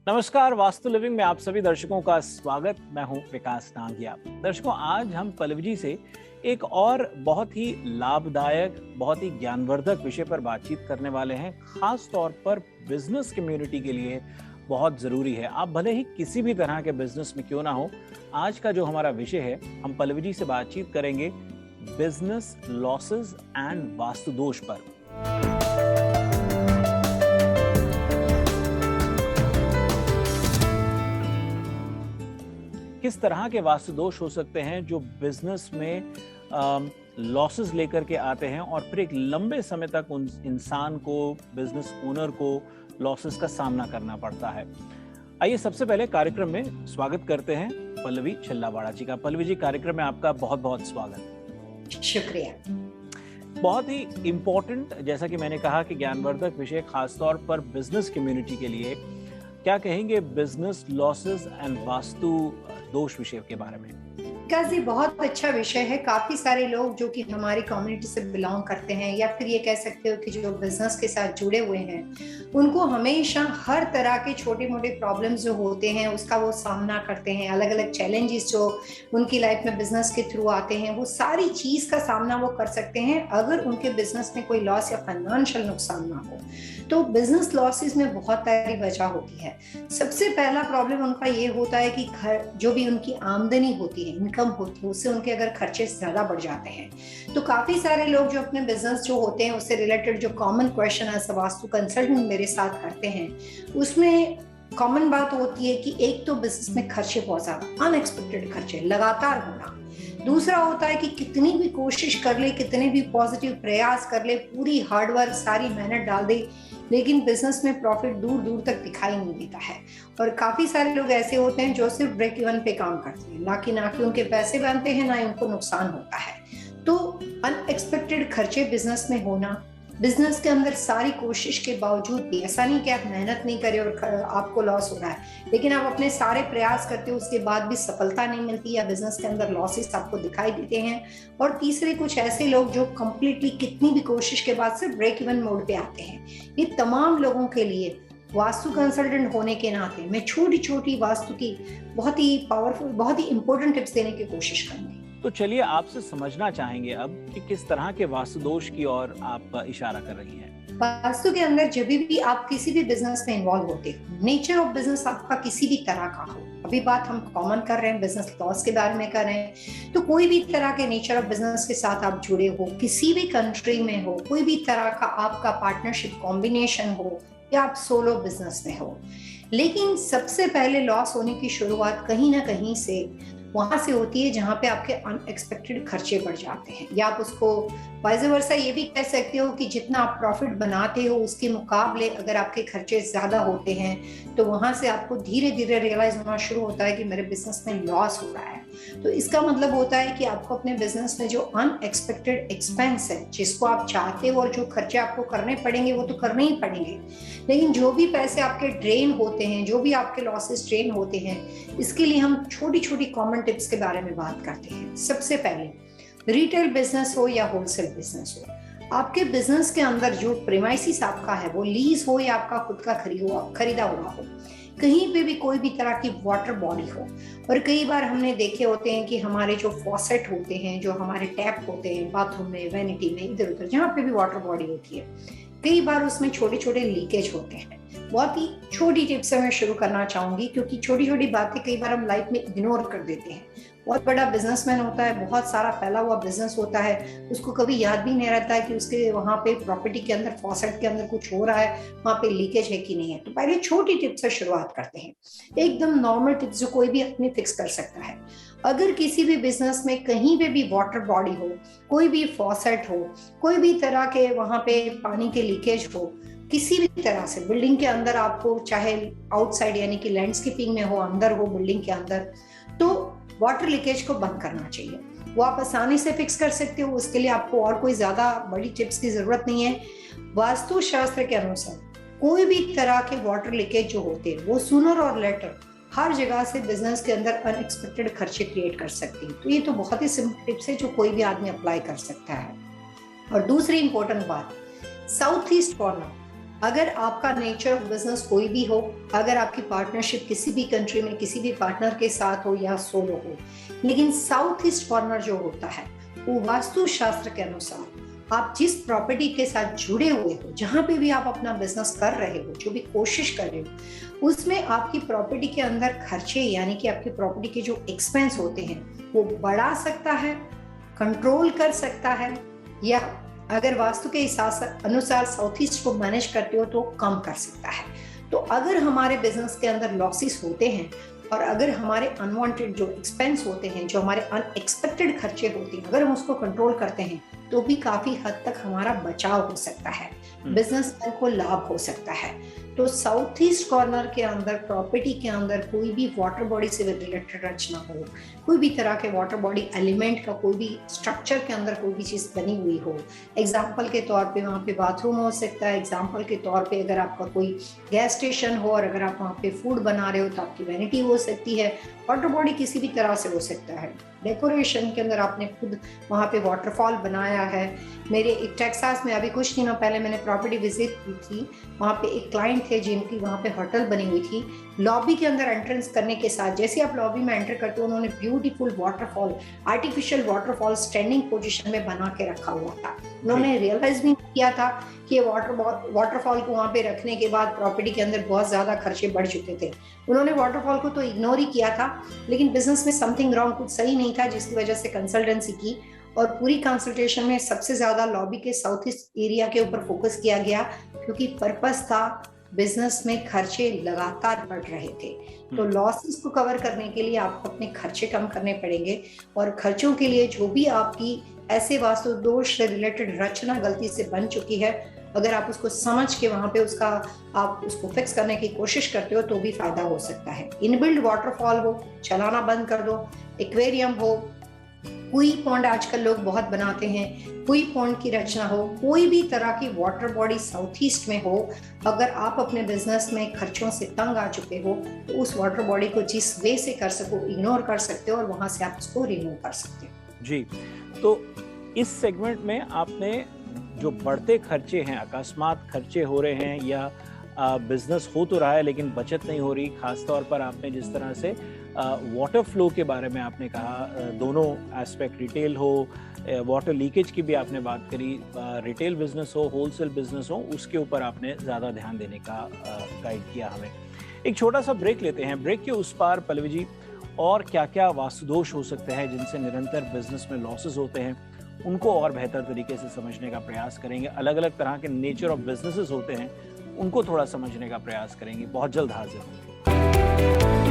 नमस्कार, वास्तु लिविंग में आप सभी दर्शकों का स्वागत। मैं हूं विकास नांगिया। दर्शकों, आज हम पल्लवी जी से एक और बहुत ही लाभदायक, बहुत ही ज्ञानवर्धक विषय पर बातचीत करने वाले हैं। खास तौर पर बिजनेस कम्युनिटी के लिए बहुत जरूरी है। आप भले ही किसी भी तरह के बिजनेस में क्यों ना हो, आज का जो हमारा विषय है, हम पल्लवी जी से बातचीत करेंगे बिजनेस लॉसेस एंड वास्तु दोष पर। किस तरह के वास्तु दोष हो सकते हैं जो बिजनेस में लॉसेस लेकर के आते हैं और फिर एक लंबे समय तक उन इंसान को, बिजनेस ओनर को लॉसेस का सामना करना पड़ता है। आइए सबसे पहले कार्यक्रम में स्वागत करते हैं पल्लवी छिल्लावाड़ा जी का। पल्लवी जी, कार्यक्रम में आपका बहुत बहुत स्वागत। शुक्रिया। बहुत ही इम्पोर्टेंट, जैसा कि मैंने कहा कि ज्ञानवर्धक विषय, खासतौर पर बिजनेस कम्युनिटी के लिए। क्या कहेंगे बिजनेस लॉसेस एंड वास्तु दोष विषय के बारे में? जी, बहुत अच्छा विषय है। काफी सारे लोग जो कि हमारी कम्युनिटी से बिलोंग करते हैं या फिर ये कह सकते हो कि जो बिजनेस के साथ जुड़े हुए हैं, उनको हमेशा हर तरह के छोटे मोटे प्रॉब्लम्स जो होते हैं उसका वो सामना करते हैं। अलग अलग चैलेंजेस जो उनकी लाइफ में बिजनेस के थ्रू आते हैं, वो सारी चीज का सामना वो कर सकते हैं अगर उनके बिजनेस में कोई लॉस या फाइनेंशियल नुकसान ना हो। तो बिजनेस लॉसेस में बहुत सारी वजह होती है। सबसे पहला प्रॉब्लम उनका ये होता है कि घर जो भी उनकी आमदनी होती है, इनकम होती है, उससे उनके अगर खर्चे ज्यादा बढ़ जाते हैं। तो काफी सारे लोग जो अपने बिजनेस जो होते हैं उससे रिलेटेड जो common question as vastu consultant मेरे साथ करते हैं, उसमें कॉमन बात होती है कि एक तो बिजनेस में खर्चे बहुत ज्यादा, अनएक्सपेक्टेड खर्चे लगातार होना। दूसरा होता है कि कितनी भी कोशिश कर ले, कितने भी पॉजिटिव प्रयास कर ले, पूरी हार्डवर्क, सारी मेहनत डाल दे, लेकिन बिजनेस में प्रॉफिट दूर दूर तक दिखाई नहीं देता है। और काफी सारे लोग ऐसे होते हैं जो सिर्फ ब्रेक इवन पे काम करते हैं, ना कि उनके पैसे बनते हैं, ना ही उनको नुकसान होता है। तो अनएक्सपेक्टेड खर्चे बिजनेस में होना, बिजनेस के अंदर सारी कोशिश के बावजूद भी, ऐसा नहीं कि आप मेहनत नहीं करें और आपको लॉस हो रहा है, लेकिन आप अपने सारे प्रयास करते हो, उसके बाद भी सफलता नहीं मिलती या बिजनेस के अंदर लॉसेस आपको दिखाई देते हैं। और तीसरे कुछ ऐसे लोग जो कंप्लीटली कितनी भी कोशिश के बाद से ब्रेक इवन मोड पे आते हैं। ये तमाम लोगों के लिए वास्तु कंसल्टेंट होने के नाते मैं छोटी छोटी वास्तु की बहुत ही पावरफुल, बहुत ही इंपॉर्टेंट टिप्स देने की कोशिश करूंगी। तो चलिए आपसे समझना चाहेंगे अब कि किस तरह के वास्तु दोष की ओर आप इशारा कर रही हैं। वास्तु के अंदर जब भी आप किसी भी बिजनेस में इन्वॉल्व होते हो, नेचर ऑफ बिजनेस आपका किसी भी तरह का हो, अभी बात हम कॉमन कर रहे हैं, बिजनेस लॉस के बारे में कर रहे हैं, तो कोई भी तरह के नेचर ऑफ बिजनेस के साथ आप जुड़े हो, किसी भी कंट्री में हो, कोई भी तरह का आपका पार्टनरशिप कॉम्बिनेशन हो या आप सोलो बिजनेस में हो, लेकिन सबसे पहले लॉस होने की शुरुआत कहीं ना कहीं से वहां से होती है जहां पे आपके अनएक्सपेक्टेड खर्चे बढ़ जाते हैं। या आप उसको वाइस वर्सा ये भी कह सकते हो कि जितना आप प्रॉफिट बनाते हो उसके मुकाबले अगर आपके खर्चे ज्यादा होते हैं, तो वहां से आपको धीरे धीरे रियलाइज होना शुरू होता है कि मेरे बिजनेस में लॉस हो रहा है। तो इसका मतलब होता है कि आपको अपने बिजनेस में जो अनएक्सपेक्टेड एक्सपेंस है, जिसको आप चाहते हो और जो खर्चे आपको करने पड़ेंगे वो तो करने ही पड़ेंगे, लेकिन जो भी पैसे आपके ड्रेन होते हैं, जो भी आपके लॉसेस ड्रेन होते हैं, इसके लिए हम छोटी छोटी कॉमन टिप्स के बारे में बात करते हैं। सबसे पहले, रिटेल बिजनेस हो या होलसेल बिजनेस हो, आपके बिजनेस के अंदर जो प्रीमाइसिस आपका है, वो लीज हो या आपका खुद का खरीदा हुआ हो, कहीं पे भी कोई भी तरह की वाटर बॉडी हो। और कई बार हमने देखे होते हैं कि हमारे जो फॉसेट होते हैं, जो हमारे टैप होते हैं बाथरूम में, वैनिटी में, इधर उधर जहाँ पे भी वाटर बॉडी होती है, कई बार उसमें छोटे छोटे लीकेज होते हैं। बहुत ही छोटी टिप से मैं शुरू करना चाहूंगी, क्योंकि छोटी छोटी बातें कई बार हम लाइफ में इग्नोर कर देते हैं। बहुत बड़ा बिजनेसमैन होता है, बहुत सारा फैला हुआ बिजनेस होता है, उसको कभी याद भी नहीं रहता है कि उसके वहां पे प्रॉपर्टी के अंदर, फॉसेट के अंदर कुछ हो रहा है, वहां पे लीकेज है कि नहीं है। तो पहले छोटी टिप से शुरुआत करते हैं, एकदम नॉर्मल टिप्स जो कोई भी अपनी फिक्स कर सकता है। अगर किसी भी बिजनेस में कहीं पे भी वाटर बॉडी हो, कोई भी फॉसेट हो, कोई भी तरह के वहां पे पानी के लीकेज हो, किसी भी तरह से बिल्डिंग के अंदर आपको, चाहे आउटसाइड यानी कि लैंडस्केपिंग में हो, अंदर हो बिल्डिंग के अंदर, तो वाटर लीकेज को बंद करना चाहिए। वो आप आसानी से फिक्स कर सकते हो, उसके लिए आपको और कोई ज्यादा बड़ी टिप्स की जरूरत नहीं है। वास्तु शास्त्र के अनुसार कोई भी तरह के वाटर लीकेज जो होते हैं, वो सूनर और लेटर हर जगह से बिजनेस के अंदर अनएक्सपेक्टेड खर्चे क्रिएट कर सकती है। तो ये तो बहुत ही सिंपल टिप्स है जो कोई भी आदमी अप्लाई कर सकता है। और दूसरी इंपॉर्टेंट बात, साउथ ईस्ट कॉर्नर, अगर आपका नेचर ऑफ बिजनेस कोई भी हो, अगर आपकी पार्टनरशिप किसी भी कंट्री में किसी भी पार्टनर के साथ हो या सोलो हो, लेकिन साउथ ईस्ट कॉर्नर जो होता है वो वास्तु शास्त्र के अनुसार आप जिस प्रॉपर्टी के साथ जुड़े हुए हो, जहां पे भी आप अपना बिजनेस कर रहे हो, जो भी कोशिश कर रहे हो, उसमें आपकी प्रॉपर्टी के अंदर खर्चे यानी कि आपकी प्रॉपर्टी के जो एक्सपेंस होते हैं वो बढ़ा सकता है, कंट्रोल कर सकता है, या अगर वास्तु के अनुसार साउथ ईस्ट को मैनेज करते हो तो कम कर सकता है। तो अगर हमारे बिजनेस के अंदर लॉसेस होते हैं और अगर हमारे अनवांटेड जो एक्सपेंस होते हैं, जो हमारे अनएक्सपेक्टेड खर्चे होते हैं, अगर हम उसको कंट्रोल करते हैं तो भी काफी हद तक हमारा बचाव हो सकता है, बिजनेसमैन को लाभ हो सकता है। तो साउथ ईस्ट कॉर्नर के अंदर प्रॉपर्टी के अंदर कोई भी वाटर बॉडी से रिलेटेड रचना हो, कोई भी तरह के वाटर बॉडी एलिमेंट का कोई भी स्ट्रक्चर के अंदर कोई भी चीज बनी हुई हो, एग्जाम्पल के तौर पे वहाँ पे बाथरूम हो सकता है, एग्जाम्पल के तौर पे अगर आपका कोई गैस स्टेशन हो और अगर आप वहाँ पे फूड बना रहे हो तो आपकी वैनिटी हो सकती है, वाटर बॉडी किसी भी तरह से हो सकता है। डेकोरेशन के अंदर आपने खुद वहाँ पे वाटरफॉल बनाया है। मेरे एक टेक्सास में अभी कुछ दिनों पहले मैंने प्रॉपर्टी विजिट की थी, वहाँ पे एक क्लाइंट थे जिनकी वहाँ पे होटल बनी हुई थी। लॉबी के अंदर एंट्रेंस करने के साथ जैसे आप लॉबी में एंटर करते हो, उन्होंने beautiful waterfall, artificial waterfall standing position में बना के रखा हुआ था। उन्होंने रियलाइज भी किया था कि ये वाटरफॉल को वहाँ पे रखने के बाद प्रॉपर्टी के अंदर बहुत ज्यादा खर्चे बढ़ चुके थे। उन्होंने वाटरफॉल को तो इग्नोर ही किया था, लेकिन बिजनेस में समथिंग रॉन्ग, कुछ सही नहीं था, जिसकी वजह से कंसल्टेंसी की और पूरी कंसल्टेशन में सबसे ज्यादा लॉबी के साउथ ईस्ट एरिया के ऊपर फोकस किया गया, क्योंकि पर्पस था बिजनेस में खर्चे लगातार बढ़ रहे थे। तो लॉसेस को कवर करने के लिए आपको अपने खर्चे कम करने पड़ेंगे और खर्चों के लिए जो भी आपकी ऐसे वास्तु दोष से रिलेटेड रचना गलती से बन चुकी है, अगर आप उसको समझ के वहां पे आप उसको फिक्स करने की कोशिश करते हो तो भी फायदा हो सकता है। इनबिल्ड वाटरफॉल हो, चलाना बंद कर दो, एक्वेरियम हो, कुई पॉन्ड आजकल लोग बहुत बनाते हैं, कुई पॉन्ड की रचना हो, कोई भी तरह की वाटर बॉडी साउथ ईस्ट में हो, अगर आप अपने बिजनेस में खर्चों से तंग आ चुके हो तो उस वाटर बॉडी को जिस वे से कर सको इग्नोर कर सकते हो और वहां से आप उसको रिमूव कर सकते हो। जी, तो इस सेगमेंट में आपने जो बढ़ते खर्चे हैं, अकस्मात खर्चे हो रहे हैं या बिजनेस हो तो रहा है लेकिन बचत नहीं हो रही, खासतौर पर आपने जिस तरह से वाटर फ्लो के बारे में आपने कहा, दोनों एस्पेक्ट, रिटेल हो, वाटर लीकेज की भी आपने बात करी, रिटेल बिजनेस हो, होलसेल बिजनेस हो, उसके ऊपर आपने ज़्यादा ध्यान देने का गाइड किया हमें। एक छोटा सा ब्रेक लेते हैं। ब्रेक के उस पार पल्लवी जी, और क्या क्या वास्तुदोष हो सकते हैं जिनसे निरंतर बिजनेस में लॉसेस होते हैं, उनको और बेहतर तरीके से समझने का प्रयास करेंगे। अलग अलग तरह के नेचर ऑफ बिजनेसेस होते हैं, उनको थोड़ा समझने का प्रयास करेंगे। बहुत जल्द हाजिर होंगे।